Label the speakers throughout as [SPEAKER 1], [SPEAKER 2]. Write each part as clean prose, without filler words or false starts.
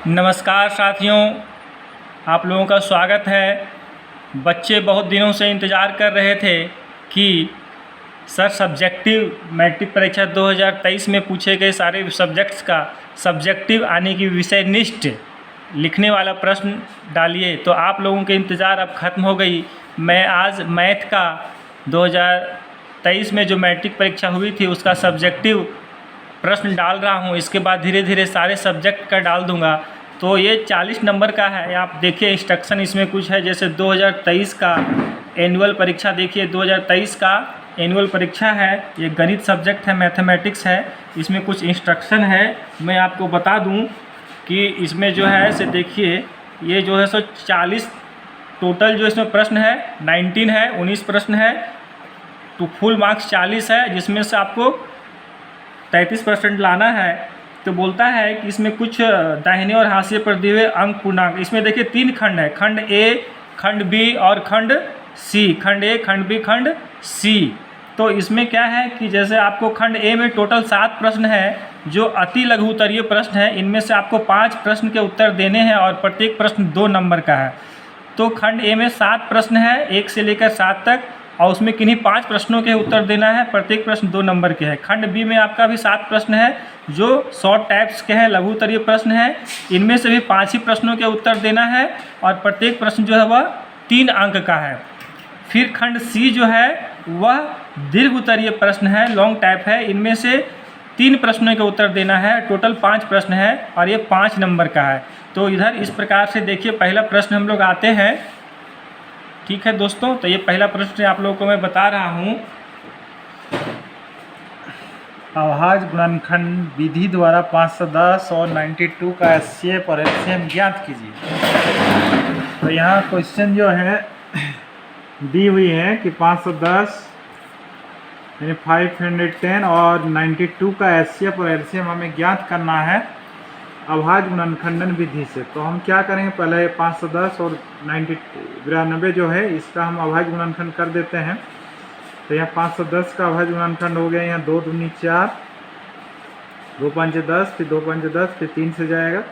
[SPEAKER 1] नमस्कार साथियों, आप लोगों का स्वागत है। बच्चे बहुत दिनों से इंतज़ार कर रहे थे कि सर सब्जेक्टिव मैट्रिक परीक्षा 2023 में पूछे गए सारे सब्जेक्ट्स का सब्जेक्टिव यानी कि विषयनिष्ठ लिखने वाला प्रश्न डालिए। तो आप लोगों के इंतज़ार अब ख़त्म हो गई। मैं आज मैथ का 2023 में जो मैट्रिक परीक्षा हुई थी उसका सब्जेक्टिव प्रश्न डाल रहा हूँ। इसके बाद धीरे धीरे सारे सब्जेक्ट का डाल दूँगा। तो ये 40 नंबर का है। आप देखिए इंस्ट्रक्शन इसमें कुछ है, जैसे 2023 का एनुअल परीक्षा देखिए, 2023 का एनुअल परीक्षा है। ये गणित सब्जेक्ट है, मैथमेटिक्स है। इसमें कुछ इंस्ट्रक्शन है, मैं आपको बता दूं कि इसमें जो है से देखिए, ये जो है सो 40 टोटल जो इसमें प्रश्न है 19 है, 19 प्रश्न है। तो फुल मार्क्स 40 है, जिसमें से आपको 33% लाना है। तो बोलता है कि इसमें कुछ दाहिने और हाशिए पर दिए हुए अंक पूर्णांक। इसमें देखिए 3 खंड है, खंड ए, खंड बी और खंड सी। खंड ए, खंड बी, खंड सी। तो इसमें क्या है कि जैसे आपको खंड ए में टोटल 7 प्रश्न है जो अति लघु उत्तरीय प्रश्न है। इनमें से आपको 5 प्रश्न के उत्तर देने हैं और प्रत्येक प्रश्न 2 नंबर का है। तो खंड ए में 7 प्रश्न है 1 से लेकर 7 तक, और उसमें किन्हीं 5 प्रश्नों के उत्तर देना है। प्रत्येक प्रश्न 2 नंबर के हैं। खंड बी में आपका भी 7 प्रश्न है जो शॉर्ट टाइप्स के हैं, लघु उत्तरीय प्रश्न है। इनमें से भी 5 ही प्रश्नों के उत्तर देना है और प्रत्येक प्रश्न जो है वह 3 अंक का है। फिर खंड सी जो है वह दीर्घ उत्तरीय प्रश्न है, लॉन्ग टाइप है। इनमें से 3 प्रश्नों के उत्तर देना है। टोटल 5 प्रश्न है और ये 5 नंबर का है। तो इधर इस प्रकार से देखिए, पहला प्रश्न हम लोग आते हैं। ठीक है दोस्तों, तो ये पहला प्रश्न आप लोगों को मैं बता रहा हूँ। अभाज्य गुणनखंड विधि द्वारा 510 और 92 का एचसीएफ और एलसीएम ज्ञात कीजिए। तो यहाँ क्वेश्चन जो है दी हुई है कि 510 यानी 510 और 92 का एचसीएफ और एलसीएम हमें ज्ञात करना है अभाज्य गुणनखंडन विधि से। तो हम क्या करेंगे, पहले 510 और 92 जो है इसका हम अभाज्य गुणनखंड कर देते हैं। तो यहाँ 510 का अभाज्य गुणनखंड हो गया, यहाँ 2 दूनी 4, 2 पंचे 10, फिर 2 पंचे 10, फिर 3 से जाएगा।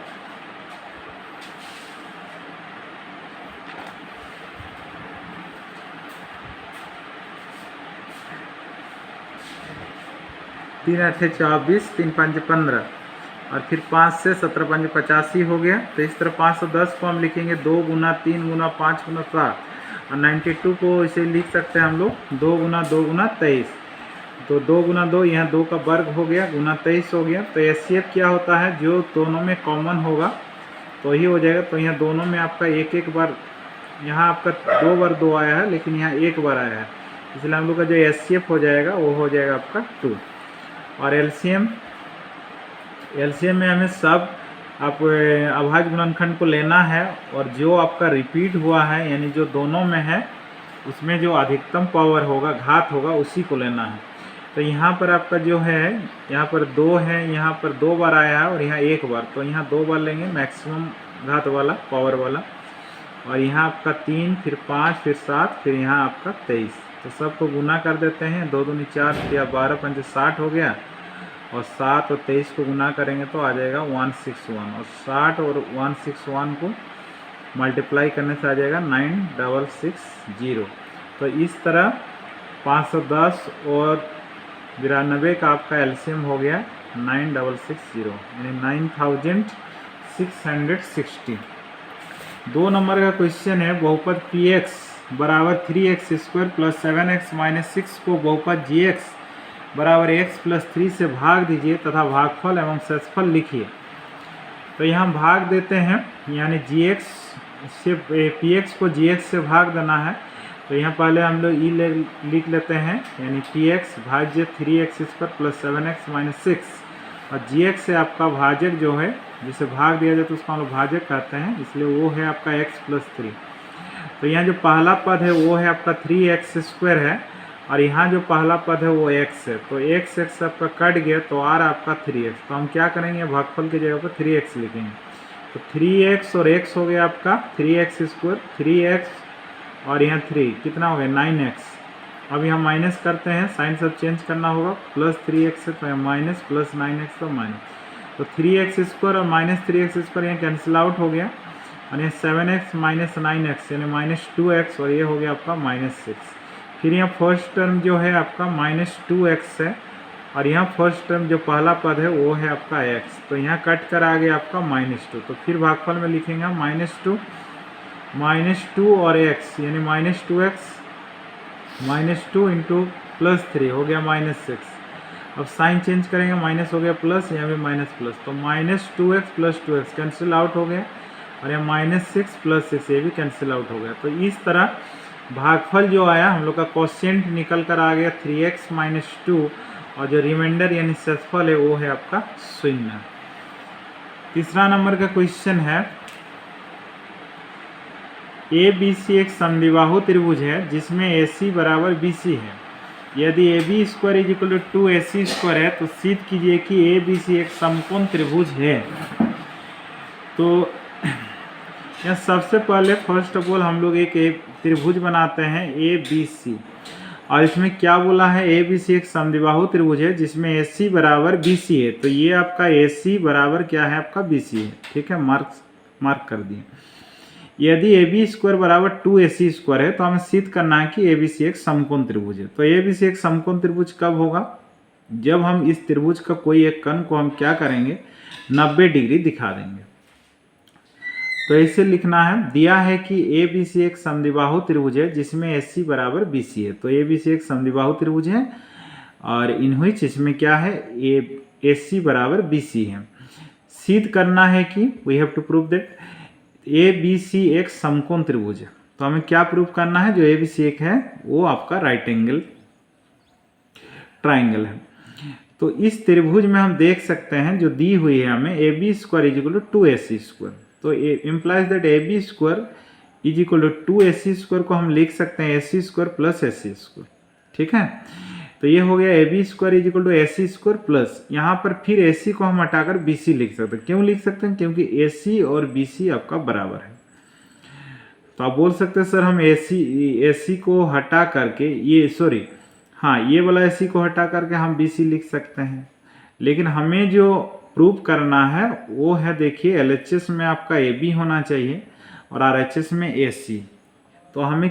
[SPEAKER 1] तीन 8 24, 3 5 15 और फिर 5 से 17 5 85 हो गया। तो इस तरह 510 को हम लिखेंगे 2 गुना 3 गुना 5 गुना 7, और 92 को इसे लिख सकते हैं हम लोग 2 गुना 2 गुना 23। तो 2 गुना 2 यहाँ 2 का वर्ग हो गया, गुना 23 हो गया। तो एचसीएफ क्या होता है, जो दोनों में कॉमन होगा तो ही हो जाएगा। तो यहाँ दोनों में आपका एक एक बार, यहाँ आपका 2 बार 2 आया है लेकिन यहाँ 1 बार आया है, इसलिए हम लोग का जो एचसीएफ हो जाएगा वो हो जाएगा आपका 2। और एलसीएम में हमें सब आप अभाज्य गुणनखंड को लेना है, और जो आपका रिपीट हुआ है यानी जो दोनों में है उसमें जो अधिकतम पावर होगा, घात होगा, उसी को लेना है। तो यहाँ पर आपका जो है, यहाँ पर 2 है, यहाँ पर 2 बार आया है और यहाँ 1 बार। तो यहाँ 2 बार लेंगे मैक्सिमम घात वाला, पावर वाला। और यहाँ आपका 3, फिर 5, फिर 7, फिर यहाँ आपका 23। तो सबको गुना कर देते हैं। 2 दूनी 4 या 12 पंचे 60 हो गया, और 7 और 23 को गुना करेंगे तो आ जाएगा 161, और 60 और 161 को मल्टीप्लाई करने से आ जाएगा 9660। तो इस तरह 510 और 92 का आपका एलसीएम हो गया 9660, यानी 9660। 2 नंबर का क्वेश्चन है, बहुपद px बराबर 3x² प्लस 7x माइनस 6 को बहुपद gx बराबर x प्लस 3 से भाग दीजिए तथा भागफल एवं शेषफल लिखिए। तो यहाँ भाग देते हैं, यानी gx से px को gx से भाग देना है। तो यहाँ पहले हम लोग लिख लेते हैं, यानी px भाज्य 3x² प्लस 7x माइनस 6, और gx से आपका भाजक जो है, जिसे भाग दिया जाए तो उसको हम लोग भाजक कहते हैं, इसलिए वो है आपका x प्लस 3। तो यहाँ जो पहला पद है वो है आपका 3x² है, और यहाँ जो पहला पद है वो x है। तो x आपका कट गया तो r आपका 3x। तो हम क्या करेंगे, भागफल की जगह पर 3x लिखेंगे। तो 3x और x हो गया आपका 3x², 3x और यहाँ 3 कितना हो गया 9x,
[SPEAKER 2] अब यहाँ माइनस करते हैं, साइन सब चेंज करना होगा, प्लस 3x है तो यहाँ माइनस, प्लस 9x तो माइनस, तो 3x² और माइनस 3x² यहाँ कैंसिल आउट हो गया, और यहाँ 7x माइनस 9x यानी -2x, और ये हो गया आपका -6। फिर यहाँ फर्स्ट टर्म जो है आपका -2x है, और यहाँ फर्स्ट टर्म जो पहला पद है वो है आपका x, तो यहाँ कट कर आ गया आपका -2, तो फिर भागफल में लिखेंगे -2 और x यानी -2x -2 इंटू +3 हो गया -6। अब साइन चेंज करेंगे, माइनस हो गया प्लस, यहाँ भी माइनस प्लस, तो -2x + 2x कैंसिल आउट हो गया, और यहाँ -6 + 6 ये भी कैंसिल आउट हो गया। तो इस तरह भागफल जो आया हम लोग का क्वोशिएंट निकल कर आ गया 3x - 2, और जो रिमाइंडर यानी शेषफल है वो है आपका 0। तीसरा नंबर का क्वेश्चन है, ABC एक समद्विबाहु त्रिभुज है जिसमें AC बराबर BC है। यदि AB² = 2AC² है तो सिद्ध कीजिए कि ABC एक समकोण त्रिभुज है। तो यह सबसे पहले फर्स्ट ऑफ ऑल हम लोग एक त्रिभुज बनाते हैं ABC, और इसमें क्या बोला है, ABC एक समद्विबाहु त्रिभुज है जिसमें AC बराबर BC है। तो ये आपका AC बराबर क्या है, आपका BC है। ठीक है, मार्क कर दिए। यदि AB² बराबर 2AC² है तो हमें सिद्ध करना है कि ABC एक समकोण त्रिभुज है। तो ABC एक समकोण त्रिभुज कब होगा, जब हम इस त्रिभुज का कोई एक कोण को हम क्या करेंगे, 90 डिग्री दिखा देंगे। तो ऐसे लिखना है, दिया है कि ABC एक समद्विबाहु त्रिभुज है जिसमें AC बराबर BC है। तो ABC एक समद्विबाहु त्रिभुज है, और इन व्हिच इसमें क्या है, AC बराबर BC है। सिद्ध करना है कि we have to prove that ABC एक समकोण त्रिभुज है। तो हमें क्या प्रूव करना है, जो ABC एक है वो आपका राइट एंगल ट्राइंगल है। तो इस त्रिभुज में हम देख सकते हैं जो दी हुई है हमें AB² = 2AC², तो इम्प्लाइज दैट AB² = 2AC² को हम लिख सकते हैं AC² + AC²। ठीक है, तो ये हो गया AB² = AC² प्लस, यहाँ पर फिर AC को हम हटाकर BC लिख सकते हैं। क्यों लिख सकते हैं, क्योंकि AC और BC आपका बराबर है। तो आप बोल सकते हैं सर हम AC को हटा करके ये वाला AC को हटा करके हम BC लिख सकते हैं, लेकिन हमें जो प्रूव करना है वो है, देखिए LHS में आपका AB होना चाहिए और RHS में AC। तो हमें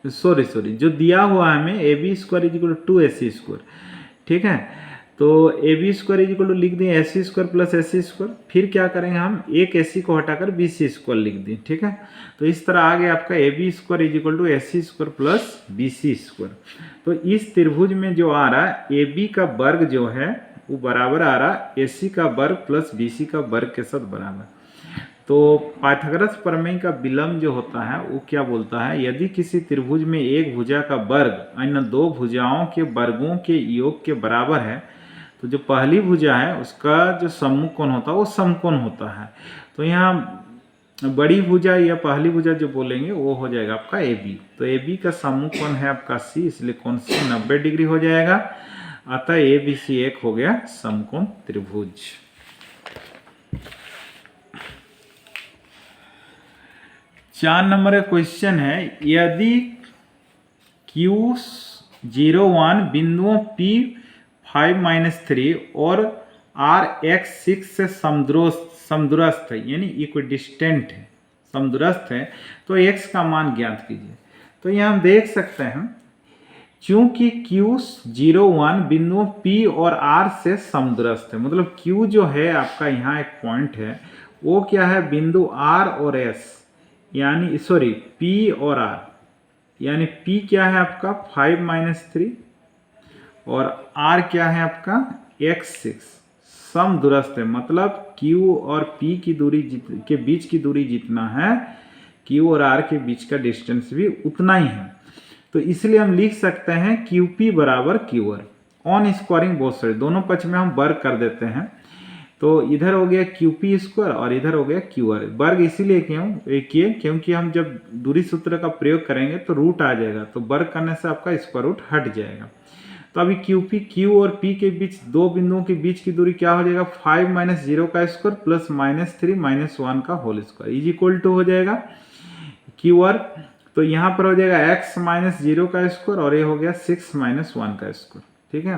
[SPEAKER 2] जो दिया हुआ है हमें AB² = 2AC²। ठीक है, तो AB² = लिख दिए AC² + AC²। फिर क्या करेंगे, हम एक AC को हटाकर BC² लिख दें। ठीक है, तो इस तरह आ गया आपका AB² = AC² + BC²। तो इस त्रिभुज में जो आ रहा है AB का वर्ग जो है वो बराबर आ रहा है AC का वर्ग प्लस BC का वर्ग के साथ बराबर। तो पाइथागोरस प्रमेय का विलंब जो होता है वो क्या बोलता है, यदि किसी त्रिभुज में एक भुजा का वर्ग अन्य दो भुजाओं के वर्गों के योग के बराबर है तो जो पहली भुजा है उसका जो सम्मुख कोण होता है वो समकोण होता है। तो यहाँ बड़ी भुजा या पहली भुजा जो बोलेंगे वो हो जाएगा आपका AB। तो AB का सम्मुख कोण है आपका C, इसलिए कोण C 90 डिग्री हो जाएगा। अतः ABC एक हो गया समकोण त्रिभुज। चार नंबर का क्वेश्चन है, यदि Q01 बिंदुओं P5-3 और RX6 से समदूरस्थ है यानी इक्विडिस्टेंट है, समदूरस्थ है, तो x का मान ज्ञात कीजिए। तो यहाँ हम देख सकते हैं चूंकि Q01 बिंदुओं P और R से समदूरस्थ है, मतलब Q जो है आपका यहाँ एक पॉइंट है वो क्या है, बिंदु R और S यानी P और R, यानी P क्या है आपका 5-3 और R क्या है आपका X6 समदूरस्थ है। मतलब Q और P की दूरी के बीच की दूरी जितना है Q और R के बीच का डिस्टेंस भी उतना ही है। तो इसलिए हम लिख सकते हैं QP बराबर QR on squaring both side, दोनों पक्ष में हम वर्ग कर देते हैं। तो इधर हो गया QP² और इधर हो गया QR। वर्ग इसीलिए किए क्योंकि हम जब दूरी सूत्र का प्रयोग करेंगे तो रूट आ जाएगा, तो वर्ग करने से आपका स्क्वायर रूट हट जाएगा। तो अभी Q और P के बीच दो बिंदुओं के बीच की दूरी क्या हो जाएगा, 5 - 0 का स्क्वायर प्लस -3 - 1 का whole square is equal to हो जाएगा QR। तो यहाँ पर हो जाएगा x माइनस 0 का स्क्वायर और ये हो गया 6 माइनस 1 का स्क्वायर, ठीक है।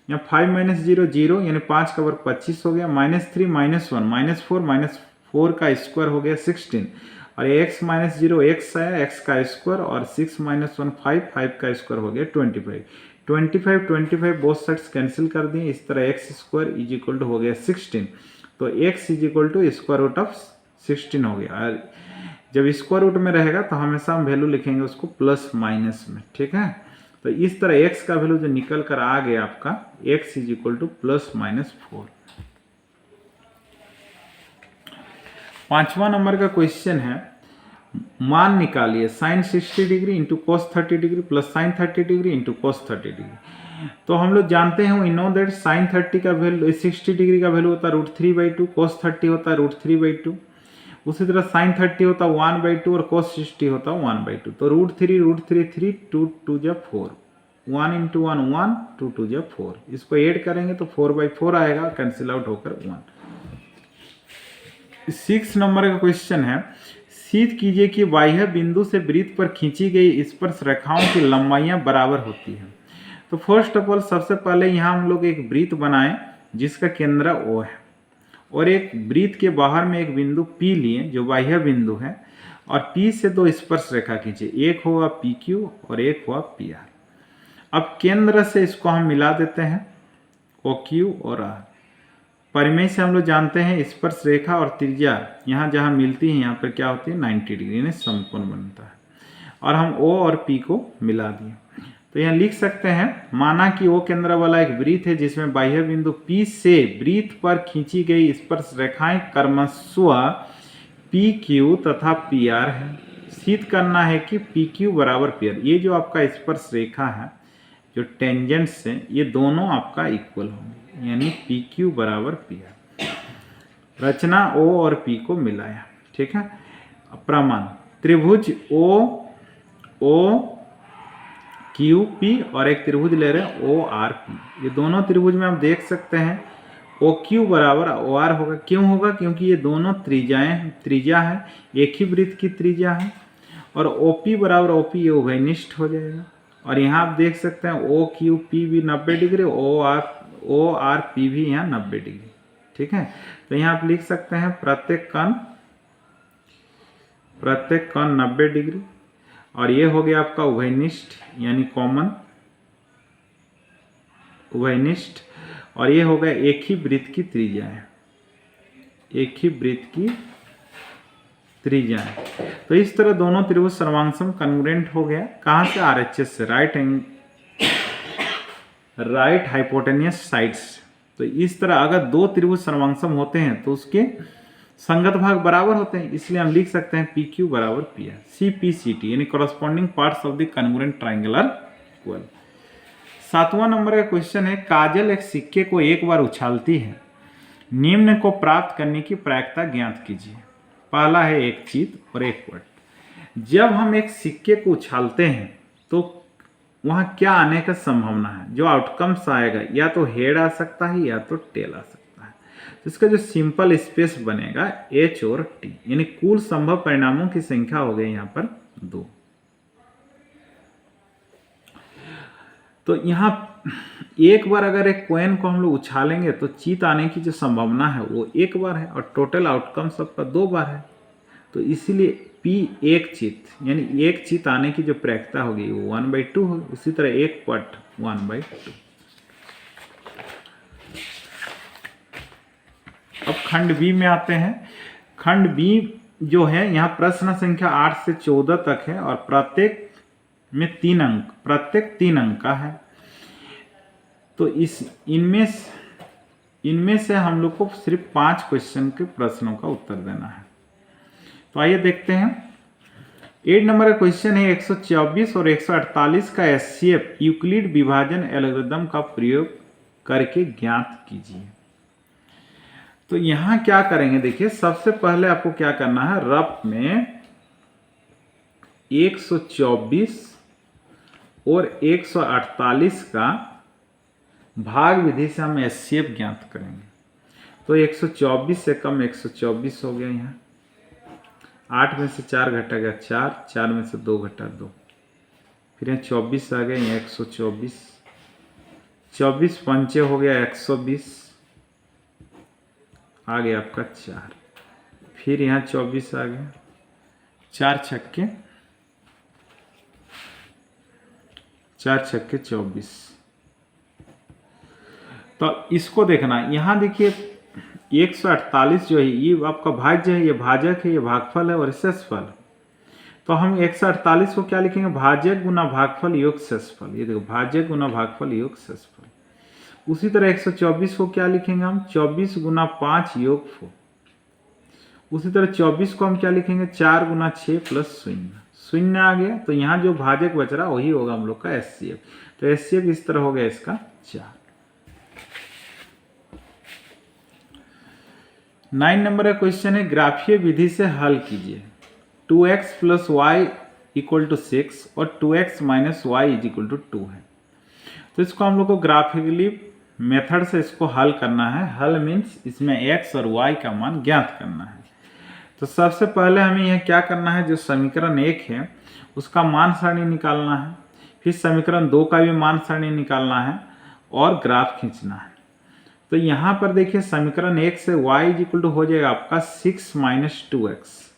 [SPEAKER 2] यहाँ 5 माइनस 0 0 यानी 5 का वर्ग 25 हो गया, -3 -1 -4 का स्क्वायर हो गया 16 और x माइनस 0 x आया, x का स्क्वायर और 6 माइनस 1 5 का स्क्वायर हो गया 25 बोथ साइड्स कैंसिल कर दिए, इस तरह x square is equal to हो गया 16, तो x is equal to square root of 16 हो गया। और जब स्क्वायर रूट में रहेगा तो हमेशा हम वैल्यू लिखेंगे उसको प्लस माइनस में, ठीक है। तो इस तरह x का वैल्यू जो निकल कर आ गया आपका x इज इक्वल टू +-4। 5वां नंबर का क्वेश्चन है, मान निकालिए sine 60 degree into cos 30 degree plus sine 30 degree into cos 30 degree. तो हम लोग जानते हैं वी नो दैट साइन 30 का वैल्यू 60 डिग्री का वैल्यू होता है √3/2, कोस 30 होता है √3/2, उसी तरह साइन 30 होता है 1/2 और कोस 60 होता है 1/2। तो √3 3 2 2 जा 4, 1 इंटू 1 1 2 2 जा 4, इसको ऐड करेंगे तो 4/4 आएगा, कैंसिल आउट होकर 1। 6 नंबर का क्वेश्चन है, सिद्ध कीजिए कि बाह्य बिंदु से वृत्त पर खींची गई स्पर्श रेखाओं की लंबाइयां बराबर होती है। तो फर्स्ट ऑफ ऑल सबसे पहले यहाँ हम लोग एक वृत्त बनाएं जिसका केंद्र O है और एक वृत्त के बाहर में एक बिंदु P लिए जो बाह्य बिंदु है और P से दो स्पर्श रेखा खींचे, एक होगा PQ और एक हुआ PR। अब केंद्र से इसको हम मिला देते हैं OQ और R। परिमेय से हम लोग जानते हैं स्पर्श रेखा और त्रिज्या यहाँ जहाँ मिलती है यहाँ पर क्या होती है 90 डिग्री यानी समकोण बनता है, और हम O और P को मिला दिए। तो यहाँ लिख सकते हैं, माना कि O केंद्र वाला एक वृत्त है जिसमें बाह्य बिंदु P से वृत्त पर खींची गई स्पर्श रेखाएं क्रमशः PQ तथा PR है। सिद्ध करना है कि PQ बराबर PR, ये जो आपका स्पर्श रेखा है जो टेंजेंट्स है ये दोनों आपका इक्वल होंगे, यानी PQ बराबर PR। रचना O और P को मिलाया, ठीक है। प्रमाण, त्रिभुज OQP और एक त्रिभुज ले रहे हैं ORP। ये दोनों त्रिभुज में आप देख सकते हैं OQ बराबर OR होगा, क्यों होगा, क्योंकि ये दोनों त्रिज्या है, एक ही वृत्त की त्रिज्या है, और OP बराबर OP ये उभयनिष्ठ हो जाएगा। और यहाँ आप देख सकते हैं OQP भी 90 डिग्री, ORP भी यहाँ 90 डिग्री, ठीक है। तो यहाँ आप लिख सकते हैं प्रत्येक कण 90 डिग्री, और ये हो गया आपका उभयनिष्ठ यानी कॉमन उभयनिष्ठ, और ये हो गया एक ही वृत्त की त्रिज्या है, एक ही वृत्त की त्रिज्या है। तो इस तरह दोनों त्रिभुज सर्वांगसम कन्ग्रुएंट हो गया, कहाँ से, RHS से, राइट हाइपोटेनियस साइड्स। तो इस तरह अगर दो त्रिभुज सर्वांगसम होते हैं तो उसके संगत भाग बराबर होते हैं, इसलिए हम लिख सकते हैं PQ बराबर PR। CPCT यानी corresponding parts of the congruent triangular equal. 7वां नंबर का क्वेश्चन है, काजल एक सिक्के को एक बार उछालती है, निम्न को प्राप्त करने की प्रायिकता ज्ञात कीजिए। पहला है एक चित और एक पट। जब हम एक सिक्के को उछालते हैं तो वहां क्या आने का संभावना है, जो आउटकम्स आएगा या तो हेड आ सकता है या तो टेल आ सकता है। तो इसका जो सिंपल स्पेस बनेगा H और T, यानी कुल संभव परिणामों की संख्या हो गई यहाँ पर 2। तो यहाँ एक बार अगर एक कॉइन को हम लोग उछालेंगे तो जीत आने की जो संभावना है वो एक बार है और टोटल आउटकम सबका 2 बार है। तो इसीलिए P एक चित यानी एक चित आने की जो प्रायिकता होगी वो 1/2 होगी। उसी तरह एक पट 1/2। अब खंड बी में आते हैं। खंड बी जो है यहाँ प्रश्न संख्या 8 से 14 तक है और प्रत्येक 3 अंक का है। तो इनमें से हम लोग को सिर्फ 5 क्वेश्चन के प्रश्नों का उत्तर देना है। तो आइए देखते हैं। 8 नंबर का क्वेश्चन है 124 और 148 का एचसीएफ यूक्लिड विभाजन एल्गोरिथम का प्रयोग करके ज्ञात कीजिए। तो यहां क्या करेंगे, देखिए सबसे पहले आपको क्या करना है, रफ में 124 और 148 का भाग विधि से हम एचसीएफ ज्ञात करेंगे। तो 124 से कम 124 हो गया यहाँ। 8 में से 4 घटा गया 4, 4 में से 2 घटा 2, फिर यहाँ 24 आ गया, यहाँ 124, 24 पंचे हो गया 120, आ गया आपका 4, फिर यहाँ 24 आ गया, 4 छक्के 24। तो इसको देखना, यहाँ देखिए 148 जो है ये आपका भाज्य है, ये भाजक है, ये भागफल है और शेषफल। तो हम 148 को क्या लिखेंगे, भाजक गुना भागफल योग शेषफल। ये देखो भाजक गुना भागफल योग शेषफल। उसी तरह 124 को क्या लिखेंगे हम, 24 गुना 5 योग 4। उसी तरह 24 को हम क्या लिखेंगे, 4 गुना 6 प्लस 0। 0 आ गया, तो यहाँ जो भाजक बच रहा वही होगा हम लोग का HCF। तो HCF इस तरह हो गया इसका 4। 9 नंबर का क्वेश्चन है, ग्राफीय विधि से हल कीजिए। 2x plus Y equal to 6 और 2x minus y is equal to 2 है। तो इसको हम लोग को ग्राफिकली मेथड से इसको हल करना है। हल मीन्स इसमें x और y का मान ज्ञात करना है। तो सबसे पहले हमें यह क्या करना है, जो समीकरण 1 है उसका मान सारणी निकालना है, फिर समीकरण 2 का भी मान सारणी निकालना है और ग्राफ खींचना है। तो यहाँ पर देखिए समीकरण 1 से y इज इक्वल टू हो जाएगा आपका 6 माइनस 2x।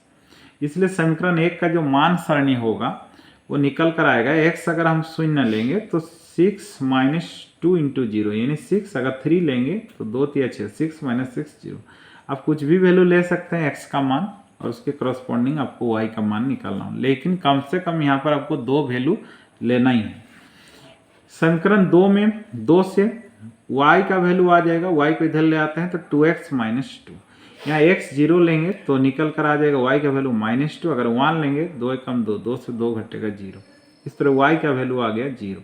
[SPEAKER 2] इसलिए समीकरण 1 का जो मान सारणी होगा वो निकल कर आएगा। x अगर हम 0 लेंगे तो 6 माइनस 2 इंटू 0, यानी 6 अगर 3 लेंगे तो 2 3 6, 6 माइनस 6 0। आप कुछ भी वैल्यू ले सकते हैं x का मान और उसके करस्पॉन्डिंग आपको y का मान निकालना हो, लेकिन कम से कम यहाँ पर आपको 2 वैल्यू लेना ही है। समीकरण 2 में 2 से y का वैल्यू आ जाएगा, y को इधर ले आते हैं तो 2x माइनस 2। यहाँ x 0 लेंगे तो निकल कर आ जाएगा y का वैल्यू माइनस 2। अगर 1 लेंगे 2 एक कम 2, 2 से 2 घटेगा 0। इस तरह y का वैल्यू आ गया 0।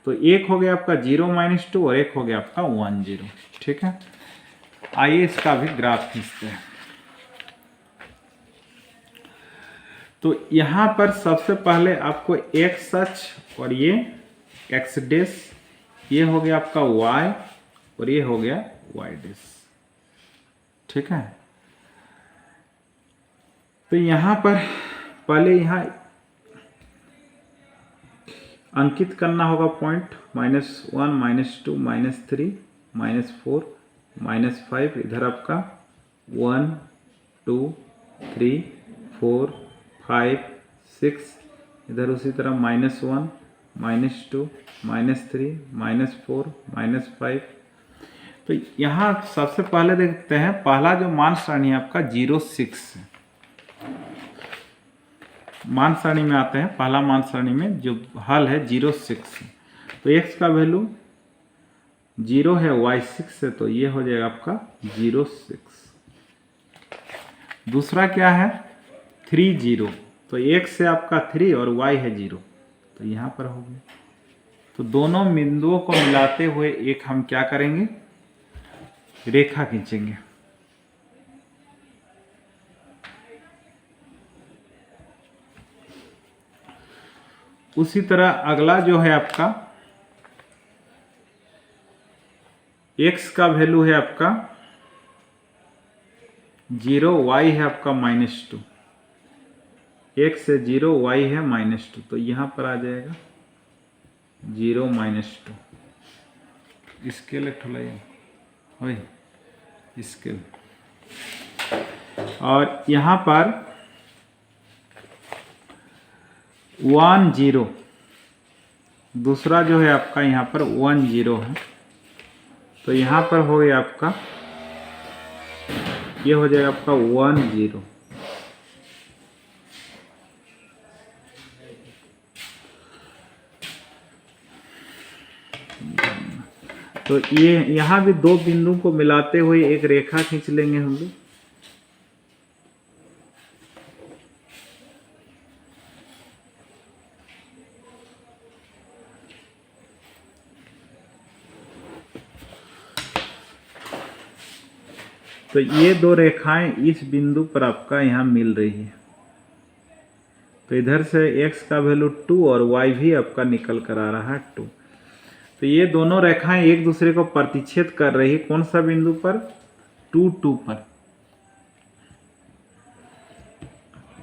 [SPEAKER 2] तो एक हो गया आपका 0 माइनस 2 और एक हो गया आपका 1 0। ठीक है, आइए इसका भी ग्राफ खींचते हैं। तो यहाँ पर सबसे पहले आपको x अक्ष और ये x डैश, ये हो गया आपका y और ये हो गया y डैश। ठीक है, तो यहाँ पर पहले यहाँ अंकित करना होगा पॉइंट, -1 -2 -3 -4 -5। इधर आपका 1 2 3 4 5 6, इधर उसी तरह -1 -2 -3 -4 -5। तो यहाँ सबसे पहले देखते हैं, पहला जो मान सारणी है आपका 0 6 है। मान सारणी में आते हैं, पहला मान सारणी में जो हल है 0 6 है। तो x का वैल्यू 0 है, y 6 है, तो ये हो जाएगा आपका 0 6। दूसरा क्या है 3 0, तो x से आपका 3 और y है 0, तो यहाँ पर हो गया। तो दोनों बिंदुओं को मिलाते हुए एक हम क्या करेंगे, रेखा खींचेंगे। उसी तरह अगला जो है आपका x का वैल्यू है आपका 0, y है आपका -2। x से 0, y है -2, तो यहाँ पर आ जाएगा 0 -2। स्केल हो स्केल, और यहाँ पर 1 0, दूसरा जो है आपका यहाँ पर 1 0 है, तो यहाँ पर हो गया आपका, ये हो जाएगा आपका 1 0। तो ये यहाँ भी दो बिंदु को मिलाते हुए एक रेखा खींच लेंगे हम लोग। तो ये दो रेखाएं इस बिंदु पर आपका यहाँ मिल रही है, तो इधर से x का वैल्यू 2 और y भी आपका निकल कर आ रहा है 2। तो ये दोनों रेखाएं एक दूसरे को प्रतिच्छेद कर रही है, कौन सा बिंदु पर, 2 2 पर।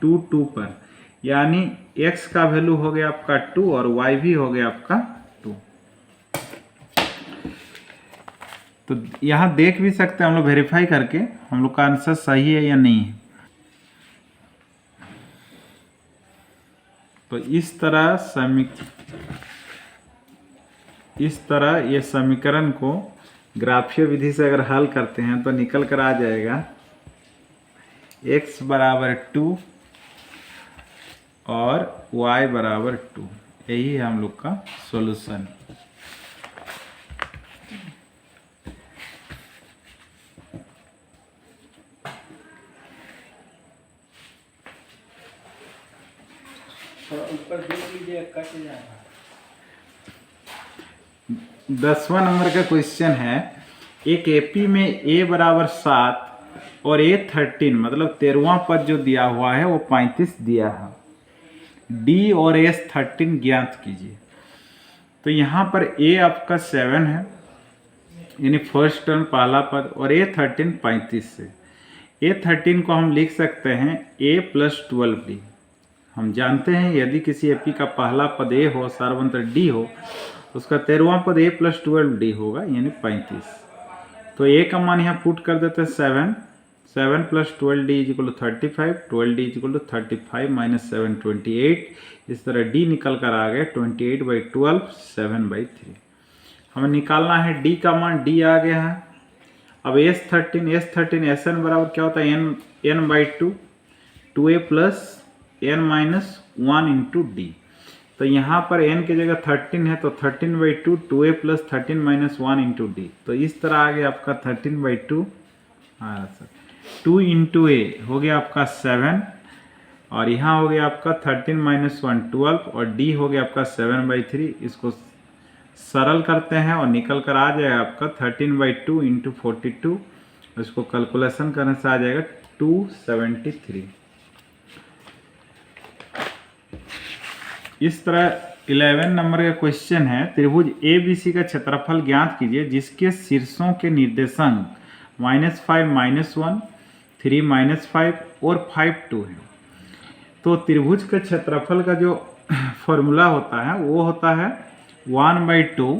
[SPEAKER 2] 2 पर, यानी x का वैल्यू हो गया आपका 2 और y भी हो गया आपका 2। तो यहाँ देख भी सकते हैं हम लोग वेरीफाई करके हम लोग का आंसर सही है या नहीं है। तो इस तरह ये समीकरण को ग्राफीय विधि से अगर हल करते हैं तो निकल कर आ जाएगा x बराबर 2 और y बराबर 2। यही है हम लोग का सॉल्यूशन।
[SPEAKER 1] ऊपर देख लीजिए, कट जाएगा।
[SPEAKER 2] 10वां नंबर का क्वेश्चन है, एक एपी में a बराबर 7 और a 13 मतलब 13वां पद जो दिया हुआ है वो 35 दिया है। d और s 13 ज्ञात कीजिए। तो यहाँ पर a आपका 7 है यानी फर्स्ट टर्म पहला पद, और a 13 35 से। a 13 को हम लिख सकते हैं a प्लस 12d। हम जानते हैं यदि किसी एपी का पहला पद a हो, सार्वंत्र d हो, उसका 13वां पद a प्लस 12d होगा यानी 35। तो a का मान यहाँ पुट कर देते हैं 7 plus 12d is equal to 35, 12d is equal to 35 minus 7 28। इस तरह d निकल कर आ गया 28/12 7/3। हमें निकालना है d का मान, d आ गया है। अब S13 Sn बराबर क्या होता है n/2, 2a plus n minus 1 into D. तो यहाँ पर n की जगह 13 है तो 13/2 2a plus 13 minus 1 into D. तो इस तरह आ गया आपका 13/2, हाँ सर, 2 इंटू a हो गया आपका 7, और यहाँ हो गया आपका 13 माइनस 1 12, और d हो गया आपका 7/3। इसको सरल करते हैं और निकल कर आ जाएगा आपका 13/2 इंटू 42। इसको कैलकुलेशन करने से आ जाएगा 273। इस तरह 11 नंबर का क्वेश्चन है, त्रिभुज ABC का क्षेत्रफल ज्ञात कीजिए जिसके शीर्षों के निर्देशांक -5 -1 3 -5 और 5 2 है। तो त्रिभुज के क्षेत्रफल का जो फॉर्मूला होता है वो होता है 1/2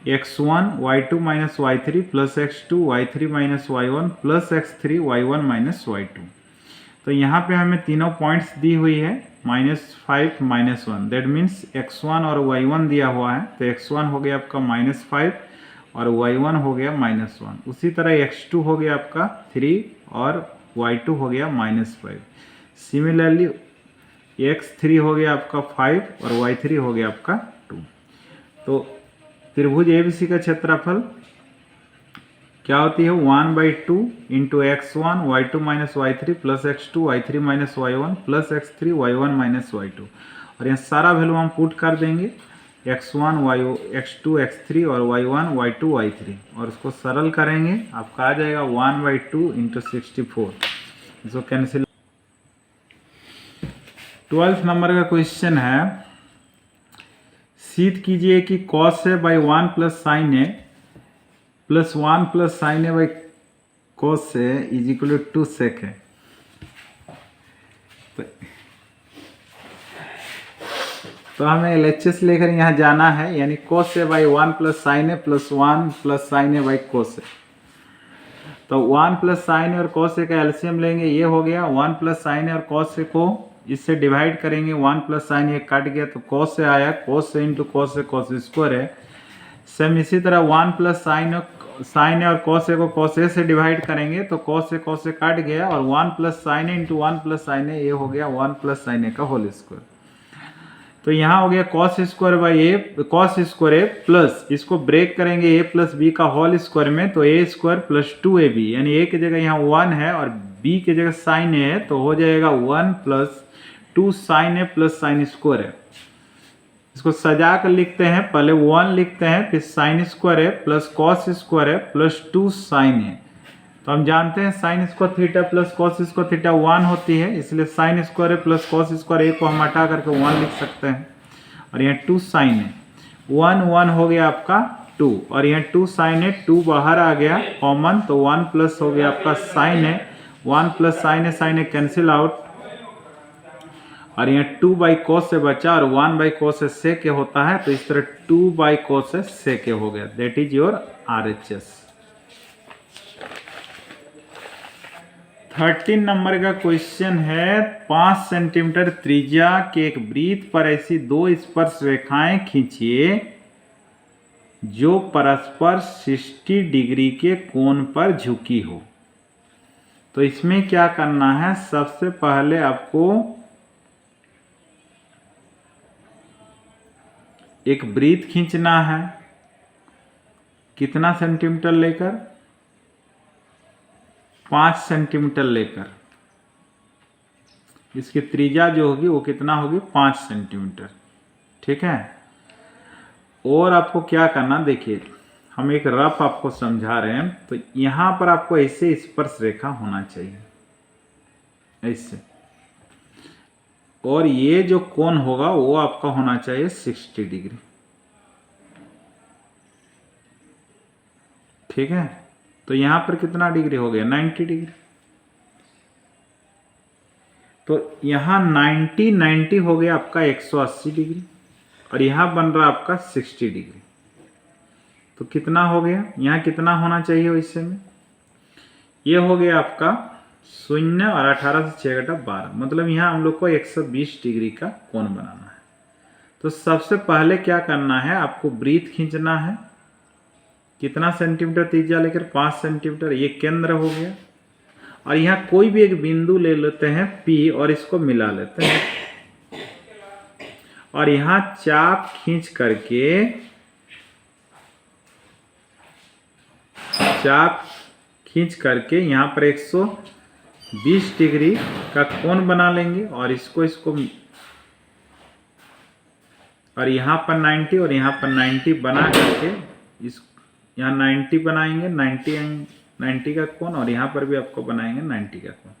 [SPEAKER 2] x1 y2 minus y3 plus x2 y3 minus y1 plus x3 y1 minus y2। तो यहाँ पे हमें तीनों पॉइंट्स दी हुई है -5 -1, दैट मीन्स x1 और y1 दिया हुआ है। तो x1 हो गया आपका -5 और y1 हो गया -1। उसी तरह x2 हो गया आपका 3 और y2 हो गया -5। सिमिलरली x3 हो गया आपका 5 और y3 हो गया आपका 2। तो त्रिभुज ABC का क्षेत्रफल क्या होती है 1/2 into x1 y2 minus y3 plus x2 y3 minus y1 plus x3 y1 minus y2। और यहाँ सारा वैल्यू हम पुट कर देंगे x1 x2 x3 और y1 y2 y3, और उसको सरल करेंगे आपका आ जाएगा 1/2 इंटू 64। इसको कैंसिल। 12 नंबर का क्वेश्चन है, सिद्ध कीजिए कि cos a by 1 plus sine a plus 1 plus sine a by cos a is equal to 2 sec है। तो हमें LHS लेकर यहाँ जाना है, यानी cos a by 1 plus sine a plus 1 plus sine a by cos a। तो 1 plus sine ए और cos a का एलसीएम लेंगे, ये हो गया 1 प्लस साइन ए और cos a को इससे डिवाइड करेंगे, 1 प्लस साइन ए कट गया तो cos a आया, cos a into cos a cos square है। सेम इसी तरह 1 प्लस साइन ए और cos a को cos a से डिवाइड करेंगे तो cos a कट गया, और 1 प्लस साइन ए इंटू 1 प्लस साइन ए, ये हो गया 1 प्लस साइन ए का होल स्क्वायर। तो यहाँ हो गया cos square by A, cos square A plus इसको ब्रेक करेंगे a प्लस बी का होल स्क्वायर में, तो a स्क्वायर प्लस 2ab, यानी a की जगह यहाँ 1 है और b की जगह साइन ए है, तो हो जाएगा 1 plus 2 sign a plus sine square है। इसको सजा कर लिखते हैं, पहले 1 लिखते हैं फिर साइन स्क्वायर है प्लस कॉस स्क्वायर है प्लस 2 साइन है। तो हम जानते हैं sine square theta plus cos square theta 1 होती है, इसलिए साइन स्क्वायर है प्लस कॉस स्क्वायर ए को हम हटा करके 1 लिख सकते हैं, और यहाँ 2 साइन है, 1 हो गया आपका 2, और यहाँ 2 साइन है, 2 बाहर आ गया कॉमन, तो 1 प्लस हो गया आपका साइन है, 1 प्लस साइन है कैंसिल आउट, और यहाँ 2 बाई cos से बचा और 1 बाई cos से sec होता है, तो इस तरह 2 बाई cos से sec हो गया, that is your RHS। 13 number का क्वेश्चन है 5 सेंटीमीटर त्रिज्या के एक वृत्त पर ऐसी दो स्पर्श रेखाएं खींचिए जो परस्पर 60 डिग्री के कोण पर झुकी हो। तो इसमें क्या करना है, सबसे पहले आपको एक वृत्त खींचना है, कितना सेंटीमीटर लेकर, 5 सेंटीमीटर लेकर। इसकी त्रिज्या जो होगी वो कितना होगी, 5 सेंटीमीटर, ठीक है। और आपको क्या करना, देखिए हम एक रफ आपको समझा रहे हैं, तो यहां पर आपको ऐसे स्पर्श रेखा होना चाहिए, ऐसे, और ये जो कोण होगा वो आपका होना चाहिए 60 डिग्री, ठीक है। तो यहां पर कितना डिग्री हो गया, 90 डिग्री। तो यहां 90 हो गया आपका 180 डिग्री, और यहां बन रहा आपका 60 डिग्री। तो कितना हो गया, यहां कितना होना चाहिए वैसे में, ये हो गया आपका 0 और 18 से 6 घटा 12, मतलब यहां हम लोग को 120 डिग्री का कोण बनाना है। तो सबसे पहले क्या करना है, आपको वृत्त खींचना है, कितना सेंटीमीटर त्रिज्या लेकर, 5 सेंटीमीटर, ये केंद्र हो गया। और यहाँ कोई भी एक बिंदु ले लेते हैं P और इसको मिला लेते हैं, और यहाँ चाप खींच करके यहाँ पर 120 डिग्री का कोण बना लेंगे, और इसको और यहाँ पर 90 और यहाँ पर 90 बना करके इस यहाँ 90 बनाएंगे, 90 का कोण, और यहाँ पर भी आपको बनाएंगे 90 का कोण,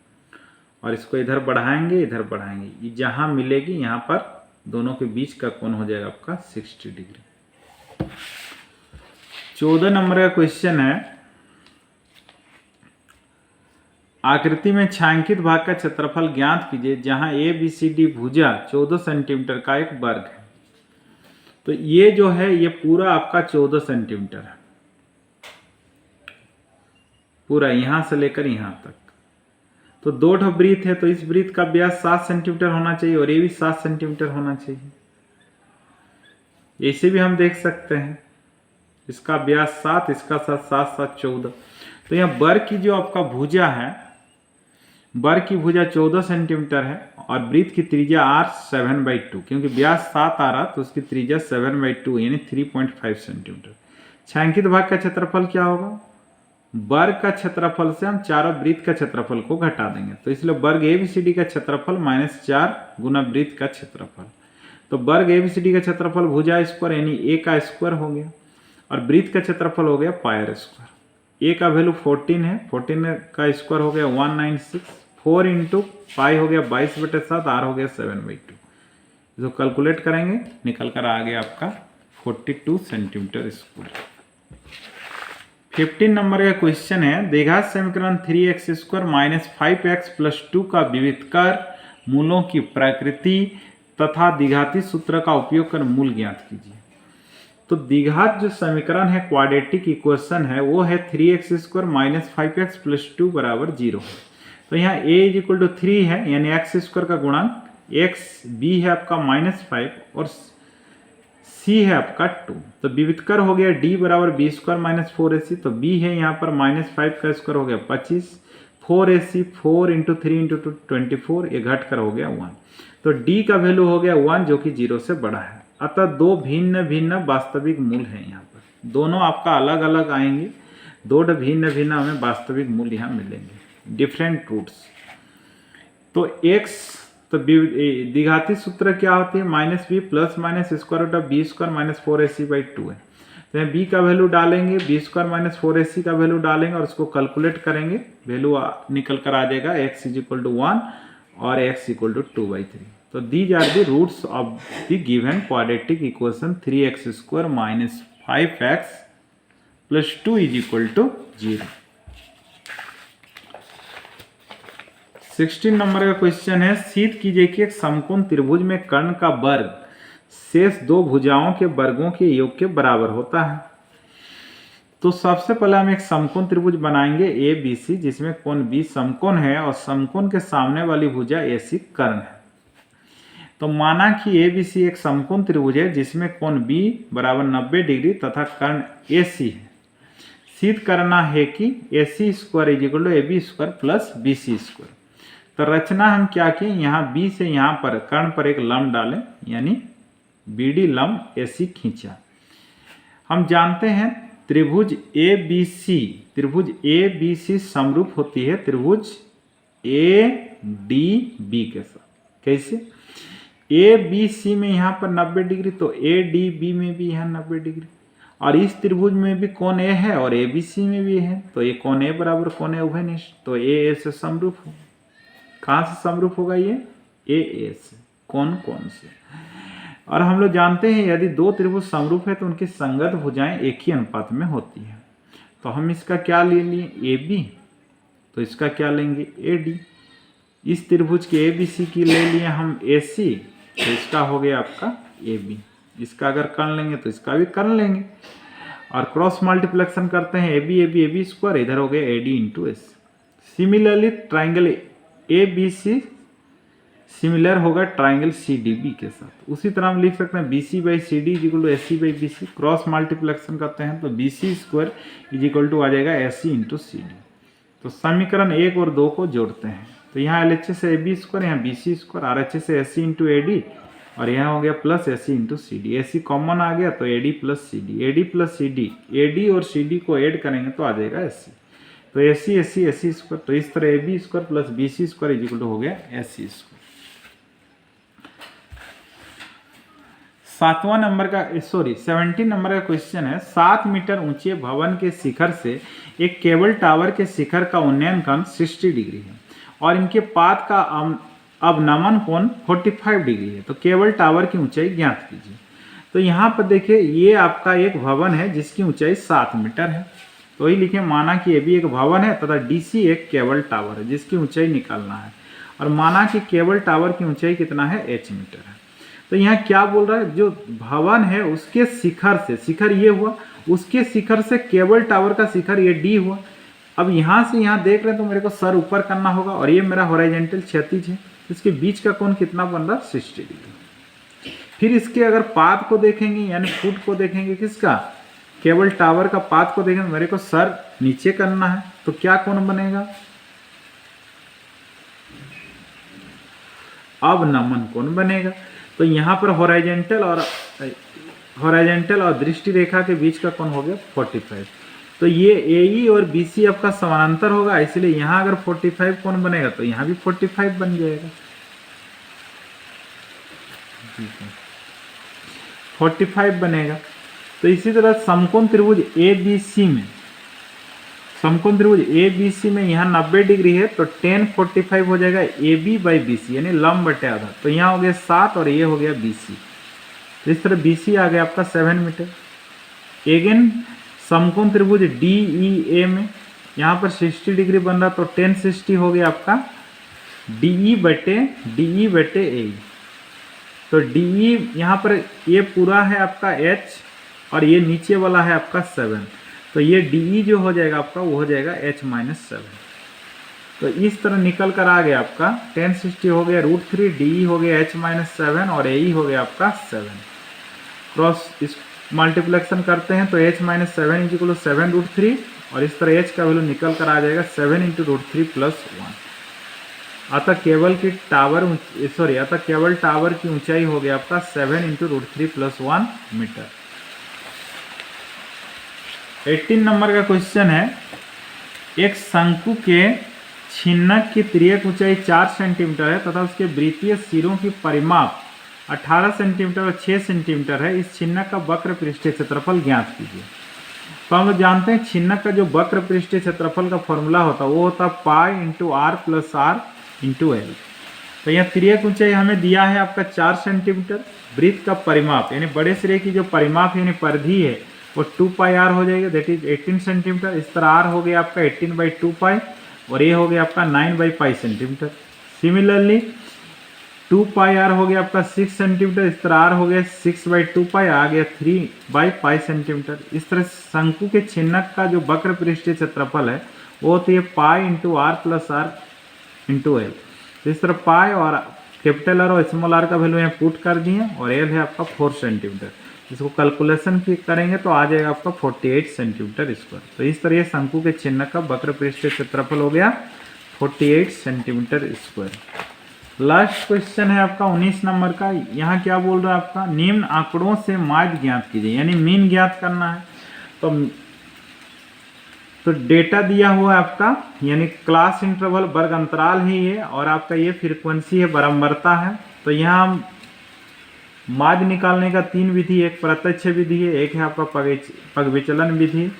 [SPEAKER 2] और इसको इधर बढ़ाएंगे, इधर बढ़ाएंगे, ये जहाँ मिलेगी यहाँ पर दोनों के बीच का कोण हो जाएगा आपका 60 डिग्री। 14 नंबर का क्वेश्चन है, आकृति में छायांकित भाग का क्षेत्रफल ज्ञात कीजिए जहां ABCD भुजा 14 सेंटीमीटर का एक वर्ग है। तो ये जो है ये पूरा आपका 14 सेंटीमीटर है, पूरा यहां से लेकर यहां तक। तो दो वृत्त है, तो इस वृत्त का व्यास 7 सेंटीमीटर होना चाहिए, और ये भी 7 सेंटीमीटर होना चाहिए। ऐसे भी हम देख सकते हैं, इसका व्यास 7, इसका 7, 7, 7, 14। तो यहाँ वर्ग की जो आपका भुजा है, वर्ग की भुजा 14 सेंटीमीटर है, और वृत्त की त्रिज्या R 7/2, क्योंकि व्यास 7 आ रहा तो उसकी त्रिज्या 7/2 यानी 3.5 सेंटीमीटर। छायांकित भाग का क्षेत्रफल क्या होगा, वर्ग का क्षेत्रफल से हम चारों वृत्त का क्षेत्रफल को घटा देंगे, तो इसलिए वर्ग ABCD का क्षेत्रफल -4 गुना वृत्त का क्षेत्रफल। तो वर्ग ABCD का क्षेत्रफल भुजा स्क्वायर यानी A का स्क्वायर हो गया, और वृत्त का क्षेत्रफल हो गया पायर स्क्वायर। A का वैल्यू 14 है, 14 का स्क्वायर हो गया 196, 4 इंटू पाई हो गया 22/7, R हो गया 7/2। इसको कैलकुलेट करेंगे, निकल कर आ गया आपका 42 सेंटीमीटर स्क्वायर। 15 नंबर का क्वेश्चन है, द्विघात समीकरण 3x² - 5x + 2 का विविध कर मूलों की प्रकृति तथा द्विघाती सूत्र का उपयोग कर मूल ज्ञात कीजिए। तो द्विघात जो समीकरण है, क्वाड्रेटिक इक्वेशन है, वो है 3x² - 5x + 2 = 0 है। तो यहाँ a = 3 है, यानी x² का गुणांक x, b है आपका -5 और c है आपका 2। तो विविध कर हो गया d = b² - 4ac, तो b है यहाँ पर -5 का स्क्वायर हो गया 25, 4ac, 4 × 3 × 2 24, ये घट कर हो गया 1। तो d का वैल्यू हो गया 1, जो कि 0 से बड़ा है। अतः दो भिन्न भिन्न वास्तविक मूल हैं, यहाँ पर दोनों आपका अलग अलग आएंगे, दो भिन्न भिन्न हमें वास्तविक मूल यहाँ मिलेंगे, डिफरेंट रूट्स। तो x, तो द्विघाती सूत्र क्या होती है, -b + (b² - 4ac/2 है। तो यहाँ b का वैल्यू डालेंगे, b² - 4ac का वैल्यू डालेंगे, और उसको कैलकुलेट करेंगे, वैल्यू निकल कर आ जाएगा x = 1 और x = 2/3। तो these are the roots of the given quadratic equation 3x² - 5x + 2 = 0। 16 number का क्वेश्चन है, सिद्ध कीजिए कि एक समकोण त्रिभुज में कर्ण का वर्ग शेष दो भुजाओं के वर्गों के योग के बराबर होता है। तो सबसे पहले हम एक समकोण त्रिभुज बनाएंगे ए बी सी, जिसमें कोण बी समकोण है और समकोण के सामने वाली भुजा ए सी कर्ण है। तो माना कि ए बी सी एक समकोण त्रिभुज है जिसमें कोण बी बराबर 90 डिग्री तथा कर्ण ए सी है। सिद्ध करना है कि A C square is equal to A B square plus B C square. तो रचना हम क्या किए, यहाँ बी से यहाँ पर कर्ण पर एक लंब डालें, यानी बी डी लंब ए सी खींचा। हम जानते हैं त्रिभुज ए बी सी समरूप होती है त्रिभुज ए डी बी के साथ। कैसे? ए बी सी में यहाँ पर 90 डिग्री, तो ए डी बी में भी यहाँ 90 डिग्री, और इस त्रिभुज में भी कोण ए है और ए बी सी में भी है, तो ये कोण ए बराबर कोण ए उभयनिष्ठ, तो ए से समरूप होगा। कहाँ से समरूप होगा ये? ए से, कोण से। और हम लोग जानते हैं यदि दो त्रिभुज समरूप है तो उनकी संगत भुजाएं एक ही अनुपात में होती है। तो हम इसका क्या ले लिए? ए बी, तो इसका क्या लेंगे? A D. इस त्रिभुज के ए बी सी की ले लिए हम ए सी, तो इसका हो गया आपका ए बी। इसका अगर कर्ण लेंगे तो इसका भी कर्ण लेंगे, और क्रॉस मल्टीप्लेक्शन करते हैं ए बी स्क्वायर, इधर हो गया A D into S. Similarly triangle A B C similar होगा ट्राइंगल सी डी बी के साथ। उसी तरह हम लिख सकते हैं B C by C D is equal to S C by B C. Cross multiplication करते हैं तो B C square is equal to आ जाएगा S C into C D. तो समीकरण 1 और 2 को जोड़ते हैं, तो यहाँ L H S A B square, यहाँ B C square, R H S S C into A D, और यहाँ हो गया plus S C into C D. A C common आ गया तो A D plus C D, A D plus C D, A D और C D को add करेंगे तो आ जाएगा एस सी। तो एस सी स्क्वायर, तो इस तरह A B square plus B C square is equal to हो गया एस सी स्क्वायर। 17 नंबर का क्वेश्चन है, 7 मीटर ऊंचे भवन के शिखर से एक केबल टावर के शिखर का उन्नयन कोण 60 डिग्री है और इनके पात का अवनमन कोण 45 डिग्री है। तो केबल टावर की ऊंचाई ज्ञात कीजिए। तो यहाँ पर देखिए ये आपका एक भवन है जिसकी ऊंचाई 7 मीटर है। तो वही लिखे, माना कि ये भी एक भवन है तथा डीसी एक केबल टावर है जिसकी ऊंचाई निकालना है, और माना कि केबल टावर की ऊंचाई कितना है? h मीटर है। तो यहाँ क्या बोल रहा है, जो भवन है उसके शिखर से, शिखर ये हुआ, उसके शिखर से केबल टावर का शिखर ये डी हुआ। अब यहाँ से यहाँ देख रहे हैं तो मेरे को सर ऊपर करना होगा, और ये मेरा हॉरिजॉन्टल क्षैतिज है, इसके बीच का कोण कितना बन रहा? 60 डिग्री। फिर इसके अगर पाद को देखेंगे, यानी फुट को देखेंगे, किसका? केबल टावर का पाद को देखेंगे, मेरे को सर नीचे करना है, तो क्या कोण बनेगा? अवनमन कोण बनेगा। तो यहाँ पर हॉरिजॉन्टल और दृष्टि रेखा के बीच का कोण हो गया 45। तो ये AE और BC आपका समानांतर होगा, इसलिए यहाँ अगर 45 कोण बनेगा तो यहाँ भी 45 बन जाएगा। 45 बनेगा। तो इसी तरह समकोण त्रिभुज ABC में यहाँ 90 डिग्री है, तो tan 45 हो जाएगा AB बाई BC, यानी लंब बटे आधा। तो यहाँ हो गया 7 और ये हो गया BC। तो इस तरह BC आ गया आपका 7 मीटर। एगेन समकोण त्रिभुज DEA में यहाँ पर 60 डिग्री बन रहा, तो tan 60 हो गया आपका DE बटे AE। तो DE यहाँ पर ये पूरा है आपका H और ये नीचे वाला है आपका 7, तो ये DE जो हो जाएगा आपका वो हो जाएगा H-7। तो इस तरह निकल कर आ गया आपका tan 60 हो गया √3, DE हो गया H-7 और AE हो गया आपका 7। क्रॉस इस मल्टीप्लेक्शन करते हैं तो H-7 इज इक्वल टू 7√3, और इस तरह H का वैल्यू निकल कर आ जाएगा 7 × √3 + 1। अतः केबल टावर की ऊंचाई हो गया आपका 7 × √3 + 1 मीटर। 18 नंबर का क्वेश्चन है, एक शंकु के छिन्नक की तिर्यक ऊंचाई 4 सेंटीमीटर है तथा उसके वृत्तीय सिरों की परिमाप 18 सेंटीमीटर और 6 सेंटीमीटर है। इस छिन्नक का वक्र पृष्ठीय क्षेत्रफल ज्ञात कीजिए। तो हम लोग जानते हैं छिन्नक का जो वक्र पृष्ठीय क्षेत्रफल का फॉर्मूला होता है वो होता है पाई × r + r × l। तो यहाँ तिर्यक ऊंचाई हमें दिया है आपका 4 सेंटीमीटर, वृत्त का परिमाप यानी बड़े सिरे की जो परिमाप यानी परिधि है वो 2πr हो जाएगा, दैट इज 18 सेंटीमीटर। इस तरह r हो गया आपका 18/2π और ये हो गया आपका 9/π सेंटीमीटर। सिमिलरली 2 पाई आर हो गया आपका 6 सेंटीमीटर, इस तरह आर हो गया 6/2 पाई, आ गया 3/पाई सेंटीमीटर। इस तरह शंकु के छिन्नक का जो वक्र पृष्ठीय क्षेत्रफल है वो होती है pi into r plus r into l. इस तरह पाई और कैपिटल आर और स्मॉल आर का वैल्यू यहाँ पुट कर दिए और एल है आपका 4 सेंटीमीटर। इसको कैलकुलेशन करेंगे तो आ जाएगा आपका 48 सेंटीमीटर स्क्वायर। तो इस तरह शंकु के छिन्नक का वक्र पृष्ठीय क्षेत्रफल हो गया 48 सेंटीमीटर स्क्वायर। लास्ट क्वेश्चन है आपका 19 नंबर का। यहाँ क्या बोल रहा है आपका, निम्न आंकड़ों से माध्य ज्ञात कीजिए, यानी मीन ज्ञात करना है। तो डेटा दिया हुआ है आपका, यानी क्लास इंटरवल वर्ग अंतराल है ये, और आपका ये फ्रीक्वेंसी है, बारंबारता है। तो यहाँ हम माध्य निकालने का 3 विधि, एक प्रत्यक्ष विधि है, एक है आपका पग विचलन विधि।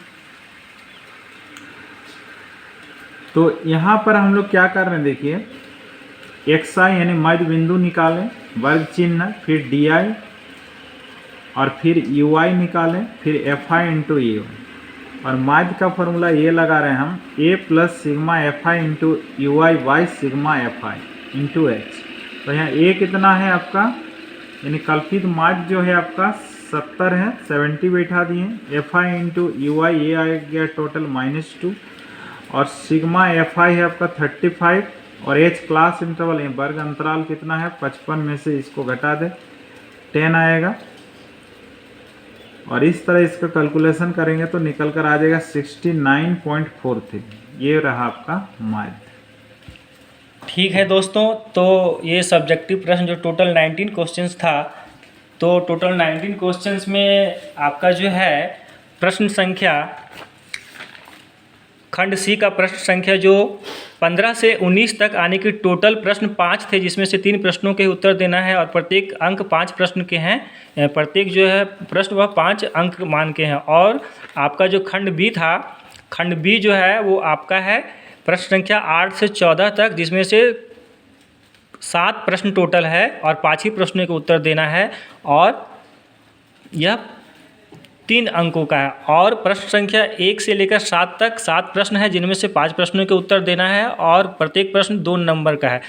[SPEAKER 2] तो यहाँ पर हम लोग क्या कर रहे हैं, देखिए xi यानी मध्य बिंदु निकालें, वर्ग चिन्ह, फिर di और फिर ui निकालें, फिर fi इंटू ui, और माध्य का फॉर्मूला ये लगा रहे हैं हम, a plus sigma fi into ui by sigma fi into h। तो यहाँ a कितना है आपका, यानी कल्पित माध्य जो है आपका 70 है, 70 बैठा दिए, fi इंटू ui ये आ गया टोटल -2, और सिग्मा fi है आपका 35, और h क्लास इंटरवल है, वर्ग अंतराल कितना है 55 में से इसको घटा दे 10 आएगा, और इस तरह इसका कैलकुलेशन करेंगे तो निकल कर आ जाएगा 69.43। ये रहा आपका माध्य।
[SPEAKER 1] ठीक है दोस्तों, तो ये सब्जेक्टिव प्रश्न जो टोटल 19 क्वेश्चंस था, तो टोटल 19 क्वेश्चंस में आपका जो है प्रश्न संख्या, खंड सी का प्रश्न संख्या जो 15 से 19 तक आने की टोटल प्रश्न 5 थे, जिसमें से 3 प्रश्नों के उत्तर देना है, और प्रत्येक अंक 5 प्रश्न के हैं, प्रत्येक जो है प्रश्न वह 5 अंक मान के हैं। और आपका जो खंड बी था, खंड बी जो है वो आपका है प्रश्न संख्या 8 से 14 तक, जिसमें से 7 प्रश्न टोटल है और 5 ही प्रश्नों के उत्तर देना है, और यह 3 अंकों का है। और प्रश्न संख्या 1 से लेकर 7 तक 7 प्रश्न है, जिनमें से 5 प्रश्नों के उत्तर देना है, और प्रत्येक प्रश्न 2 नंबर का है।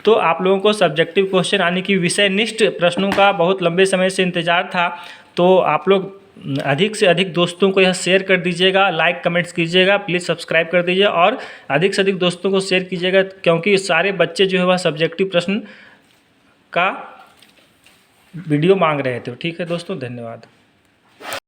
[SPEAKER 1] तो आप लोगों को सब्जेक्टिव क्वेश्चन यानी कि विषयनिष्ठ प्रश्नों का बहुत लंबे समय से इंतजार था। तो आप लोग अधिक से अधिक दोस्तों को यह शेयर कर दीजिएगा, लाइक कमेंट्स कीजिएगा, प्लीज़ सब्सक्राइब कर दीजिए, और अधिक से अधिक दोस्तों को शेयर कीजिएगा, क्योंकि सारे बच्चे जो है वह सब्जेक्टिव प्रश्न का वीडियो मांग रहे थे। ठीक है दोस्तों, धन्यवाद।